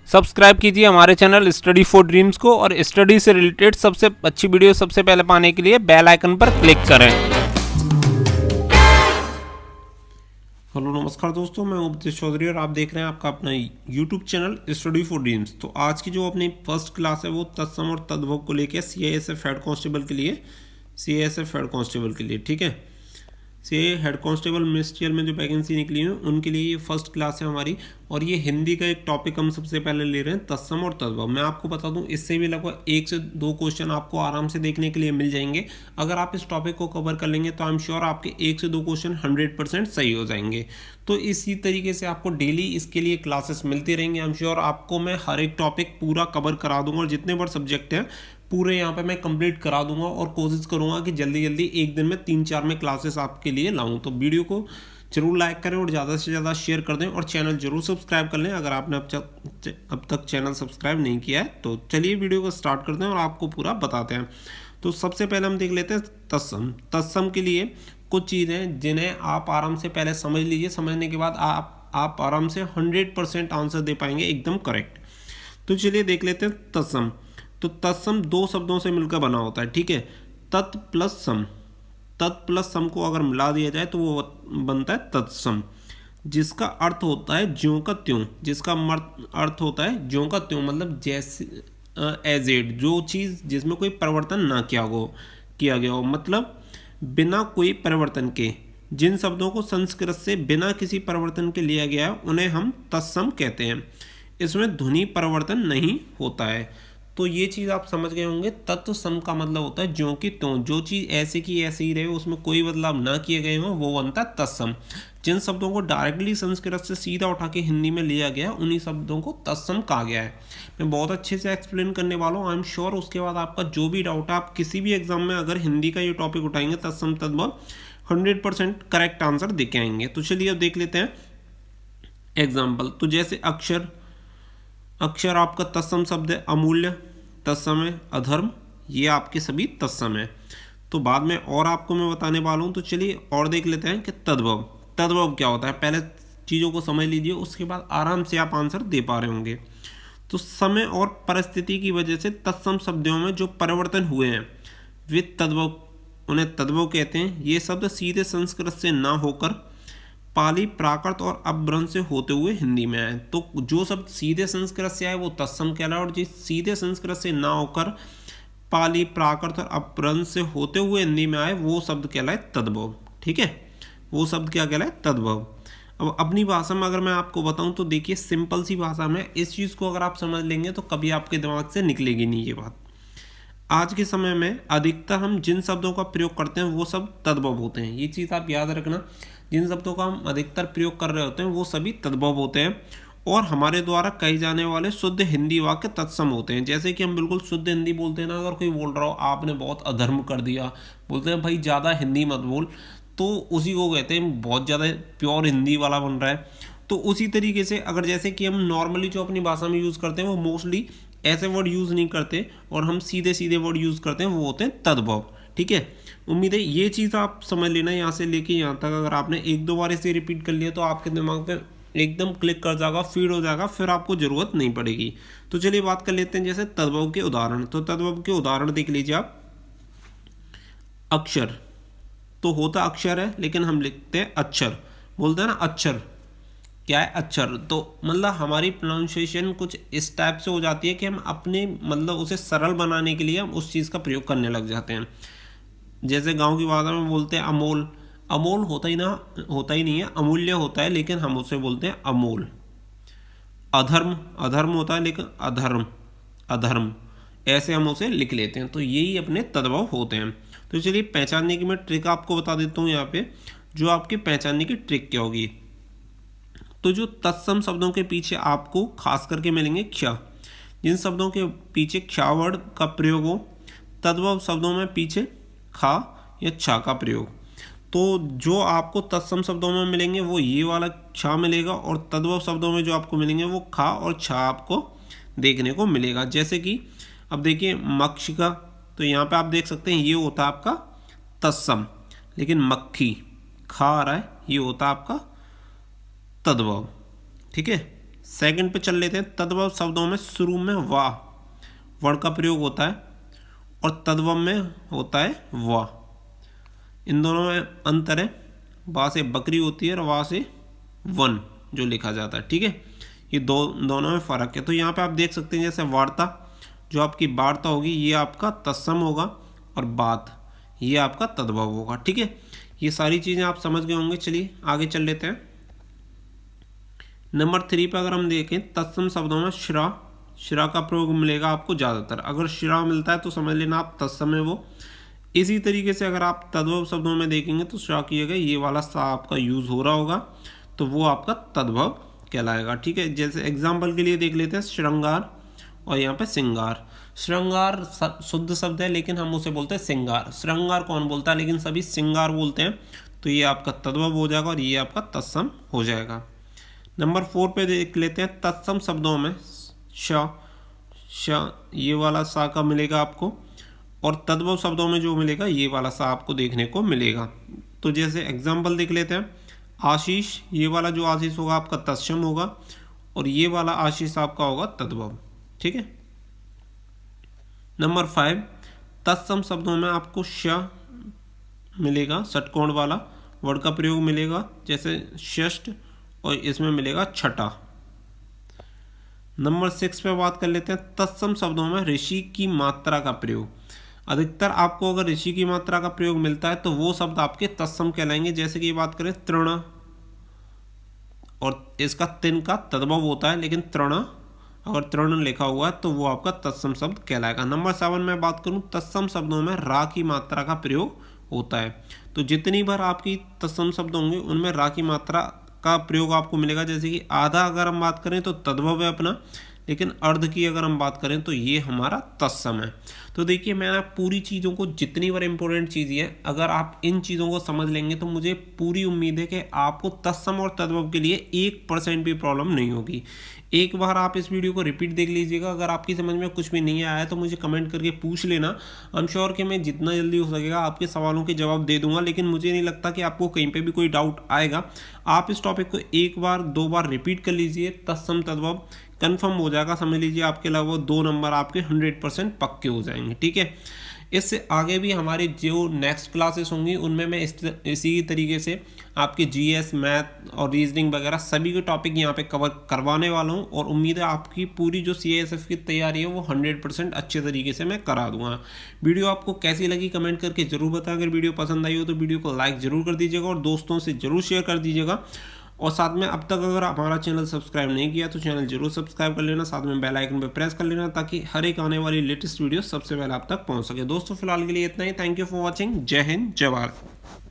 Subscribe कीजिए हमारे channel study for dreams को और स्टडी से रिलेटेड सबसे अच्छी वीडियो सबसे पहले पाने के लिए बेल आइकन पर क्लिक करें। हेलो नमस्कार दोस्तों, मैं उपदेश चौधरी और आप देख रहे हैं आपका अपना YouTube channel study for dreams. तो आज की जो अपनी फर्स्ट क्लास है वो तत्सम और तद्भव को लेकर सीआईएसएफ हेड कांस्टेबल के लिए ठीक है। से हेड कांस्टेबल मिनिस्ट्रियल में जो वैकेंसी निकली है उनके लिए ये फर्स्ट क्लास है हमारी। और ये हिंदी का एक टॉपिक हम सबसे पहले ले रहे हैं, तत्सम और तद्भव। मैं आपको बता दूं इससे भी लगभग 1 से 2 क्वेश्चन आपको आराम से देखने के लिए मिल जाएंगे। अगर आप इस टॉपिक को कवर कर लेंगे तो आई एम श्योर आपके 1 से 2 क्वेश्चन 100% सही हो जाएंगे। तो इसी तरीके से आपको डेली इसके लिए क्लासेस मिलती रहेंगी। आई एम श्योर आपको मैं हर एक टॉपिक पूरा कवर करा दूंगा और जितने बार सब्जेक्ट हैं पूरे यहाँ पे मैं कंप्लीट करा दूंगा और कोशिश करूंगा कि जल्दी जल्दी एक दिन में 3-4 में क्लासेस आपके लिए लाऊं। तो वीडियो को जरूर लाइक करें और ज़्यादा से ज़्यादा शेयर कर दें और चैनल जरूर सब्सक्राइब कर लें अगर आपने अब तक चैनल सब्सक्राइब नहीं किया है। तो चलिए वीडियो को स्टार्ट करते हैं और आपको पूरा बताते हैं। तो सबसे पहले हम देख लेते हैं तत्सम। तत्सम के लिए कुछ चीज़ें जिन्हें आप आराम से पहले समझ लीजिए, समझने के बाद आप आराम से 100% आंसर दे पाएंगे एकदम करेक्ट। तो चलिए देख लेते हैं तत्सम। तो तत्सम 2 शब्दों से मिलकर बना होता है, ठीक है। तत् प्लस सम, तत् प्लस सम को अगर मिला दिया जाए तो वो बनता है तत्सम, जिसका अर्थ होता है ज्यों का त्यों। जिसका अर्थ होता है ज्यों का त्यों, मतलब जैसे एज इट, जो चीज़ जिसमें कोई परिवर्तन ना किया गया हो, मतलब बिना कोई परिवर्तन के। जिन शब्दों को संस्कृत से बिना किसी परिवर्तन के लिया गया है उन्हें हम तत्सम कहते हैं। इसमें ध्वनि परिवर्तन नहीं होता है। तो ये चीज़ आप समझ गए होंगे। तत्सम का मतलब होता है ज्यों की त्यों, जो चीज़ ऐसे की ऐसे ही रहे, उसमें कोई बदलाव ना किए गए हों, वो बनता है तत्सम। जिन शब्दों को डायरेक्टली संस्कृत से सीधा उठा के हिंदी में लिया गया उन्हीं शब्दों को तत्सम कहा गया है। मैं बहुत अच्छे से एक्सप्लेन करने वाला हूँ, आई एम श्योर उसके बाद आपका जो भी डाउट है, आप किसी भी एग्जाम में अगर हिंदी का ये टॉपिक उठाएंगे तत्सम तद्भव 100% करेक्ट आंसर दे के आएंगे। तो चलिए अब देख लेते हैं एग्जाम्पल। तो जैसे अक्षर आपका तत्सम शब्द है, अमूल्य तत्सम है, अधर्म ये आपके सभी तत्सम है। तो बाद में और आपको मैं बताने वाला हूँ। तो चलिए और देख लेते हैं कि तद्भव। तद्भव क्या होता है, पहले चीज़ों को समझ लीजिए, उसके बाद आराम से आप आंसर दे पा रहे होंगे। तो समय और परिस्थिति की वजह से तत्सम शब्दों में जो परिवर्तन हुए हैं वे तद्भव, उन्हें तद्भव कहते हैं। ये शब्द सीधे संस्कृत से ना होकर पाली, प्राकृत और अपभ्रंश से होते हुए हिंदी में आए। तो जो शब्द सीधे संस्कृत से आए वो तत्सम कहलाए और जिस सीधे संस्कृत से ना होकर पाली, प्राकृत और अपभ्रंश से होते हुए हिंदी में आए वो शब्द कहलाए तद्भव, ठीक है। वो शब्द क्या कहलाए, तद्भव। अब अपनी भाषा में अगर मैं आपको बताऊं तो देखिए, सिंपल सी भाषा में इस चीज़ को अगर आप समझ लेंगे तो कभी आपके दिमाग से निकलेगी नहीं ये बात। आज के समय में अधिकतर हम जिन शब्दों का प्रयोग करते हैं वो सब तद्भव होते हैं। ये चीज़ आप याद रखना, जिन शब्दों का हम अधिकतर प्रयोग कर रहे होते हैं वो सभी तद्भव होते हैं और हमारे द्वारा कहे जाने वाले शुद्ध हिंदी वाक्य तत्सम होते हैं। जैसे कि हम बिल्कुल शुद्ध हिंदी बोलते हैं ना, अगर कोई बोल रहा हो आपने बहुत अधर्म कर दिया, बोलते हैं भाई ज़्यादा हिंदी मत बोल, तो उसी को कहते हैं बहुत ज़्यादा प्योर हिंदी वाला बन रहा है। तो उसी तरीके से अगर जैसे कि हम नॉर्मली जो अपनी भाषा में यूज़ करते हैं वो मोस्टली ऐसे वर्ड यूज़ नहीं करते और हम सीधे सीधे वर्ड यूज़ करते हैं, वो होते हैं तद्भव, ठीक है। उम्मीद है ये चीज़ आप समझ लेना। यहाँ से लेके यहाँ तक अगर आपने 1-2 बार इसे रिपीट कर लिया तो आपके दिमाग पे एकदम क्लिक कर जाएगा, फीड हो जाएगा, फिर आपको ज़रूरत नहीं पड़ेगी। तो चलिए बात कर लेते हैं जैसे तद्भव के उदाहरण। तो तद्भव के उदाहरण देख लीजिए आप। अक्षर तो होता अक्षर है लेकिन हम लिखते हैं अक्षर, बोलते हैं ना अक्षर, क्या है अक्षर। तो मतलब हमारी प्रोनाउंसिएशन कुछ इस टाइप से हो जाती है कि हम अपने मतलब उसे सरल बनाने के लिए हम उस चीज़ का प्रयोग करने लग जाते हैं। जैसे गांव की भाषा में बोलते हैं अमोल, अमोल होता ही नहीं है, अमूल्य होता है लेकिन हम उसे बोलते हैं अमोल। अधर्म, अधर्म होता है लेकिन अधर्म ऐसे हम उसे लिख लेते हैं। तो यही अपने तद्भव होते हैं। तो चलिए पहचानने की मैं ट्रिक आपको बता देता हूँ। यहाँ पे जो आपके पहचानने की ट्रिक क्या होगी, तो जो तत्सम शब्दों के पीछे आपको खास करके मिलेंगे क्ष, जिन शब्दों के पीछे क्ष वर्ड का प्रयोग हो, तद्भव शब्दों में पीछे खा या छा का प्रयोग। तो जो आपको तत्सम शब्दों में मिलेंगे वो ये वाला छा मिलेगा और तद्भव शब्दों में जो आपको मिलेंगे वो खा और छा आपको देखने को मिलेगा। जैसे कि अब देखिए मक्षिका, तो यहाँ पे आप देख सकते हैं ये होता है आपका तत्सम, लेकिन मक्खी खा आ रहा है, ये होता है आपका तद्भव, ठीक है। सेकंड पे चल लेते हैं। तद्भव शब्दों में शुरू में वाह वर्ण का प्रयोग होता है और तद्भव में होता है वाह। इन दोनों में अंतर है, वाह से बकरी होती है और वाह से वन जो लिखा जाता है, ठीक है। ये दोनों में फ़र्क है। तो यहाँ पे आप देख सकते हैं जैसे वार्ता, जो आपकी वार्ता होगी ये आपका तत्सम होगा और बात ये आपका तद्भव होगा, ठीक है। ये सारी चीज़ें आप समझ गए होंगे। चलिए आगे चल लेते हैं। नंबर 3 पर अगर हम देखें तत्सम शब्दों में श्रा का प्रयोग मिलेगा आपको ज़्यादातर। अगर श्रा मिलता है तो समझ लेना आप तत्सम है वो। इसी तरीके से अगर आप तद्भव शब्दों में देखेंगे तो श्रा किएगा ये वाला सा आपका यूज़ हो रहा होगा तो वो आपका तद्भव कहलाएगा, ठीक है। जैसे एग्जाम्पल के लिए देख लेते हैं श्रृंगार और यहाँ पे श्रृंगार। श्रृंगार शुद्ध शब्द है लेकिन हम उसे बोलते हैं श्रृंगार। श्रृंगार कौन बोलता है, लेकिन सभी श्रृंगार बोलते हैं। तो ये आपका तद्भव हो जाएगा और ये आपका तत्सम हो जाएगा। नंबर 4 पे देख लेते हैं तत्सम शब्दों में श ये वाला सा का मिलेगा आपको और तद्भव शब्दों में जो मिलेगा ये वाला सा आपको देखने को मिलेगा। तो जैसे एग्जाम्पल देख लेते हैं। आशीष, ये वाला जो आशीष होगा आपका तत्सम होगा और ये वाला आशीष आपका होगा तद्भव, ठीक है। नंबर 5 तत्सम शब्दों में आपको श मिलेगा, षटकोण वाला वर्ड का प्रयोग मिलेगा, जैसे षष्ठ और इसमें मिलेगा छठा। नंबर 6 पे बात कर लेते हैं तत्सम शब्दों में ऋषि की मात्रा का प्रयोग। अधिकतर आपको अगर ऋषि की मात्रा का प्रयोग मिलता है तो वो शब्द आपके तत्सम कहलाएंगे। जैसे कि बात करें तृण, और इसका तिन का तद्भव होता है, लेकिन तृण अगर तृण लिखा हुआ है तो वो आपका तत्सम शब्द कहलाएगा। नंबर 7 में बात करूं तत्सम शब्दों में रा की मात्रा का प्रयोग होता है। तो जितनी बार आपकी तत्सम शब्द होंगे उनमें रा की मात्रा का प्रयोग आपको मिलेगा। जैसे कि आधा अगर हम बात करें तो तद्भव है अपना, लेकिन अर्ध की अगर हम बात करें तो ये हमारा तत्सम है। तो देखिए मैंने पूरी चीज़ों को, जितनी बार इंपॉर्टेंट चीज़ है, अगर आप इन चीज़ों को समझ लेंगे तो मुझे पूरी उम्मीद है कि आपको तत्सम और तद्भव के लिए 1% भी प्रॉब्लम नहीं होगी। एक बार आप इस वीडियो को रिपीट देख लीजिएगा। अगर आपकी समझ में कुछ भी नहीं आया है तो मुझे कमेंट करके पूछ लेना। आई एम श्योर कि मैं जितना जल्दी हो सकेगा आपके सवालों के जवाब दे दूंगा, लेकिन मुझे नहीं लगता कि आपको कहीं पे भी कोई डाउट आएगा। आप इस टॉपिक को एक बार 2 बार रिपीट कर लीजिए, तत्सम तद्भव कन्फर्म हो जाएगा। समझ लीजिए आपके लगभग 2 नंबर आपके 100% पक्के हो जाएंगे, ठीक है। इससे आगे भी हमारी जो नेक्स्ट क्लासेस होंगी उनमें मैं इसी तरीके से आपके जीएस, मैथ और रीजनिंग वगैरह सभी के टॉपिक यहाँ पे कवर करवाने वाला हूँ और उम्मीद है आपकी पूरी जो CASF की तैयारी है वो 100% अच्छे तरीके से मैं करा दूंगा। वीडियो आपको कैसी लगी कमेंट करके जरूर बताएं। अगर वीडियो पसंद आई हो तो वीडियो को लाइक जरूर कर दीजिएगा और दोस्तों से जरूर शेयर कर दीजिएगा। और साथ में अब तक अगर हमारा चैनल सब्सक्राइब नहीं किया तो चैनल जरूर सब्सक्राइब कर लेना, साथ में बेल आइकन पर प्रेस कर लेना ताकि हर एक आने वाली लेटेस्ट वीडियो सबसे पहले आप तक पहुंच सके। दोस्तों फिलहाल के लिए इतना ही। Thank you for watching. जय हिंद, जय भारत।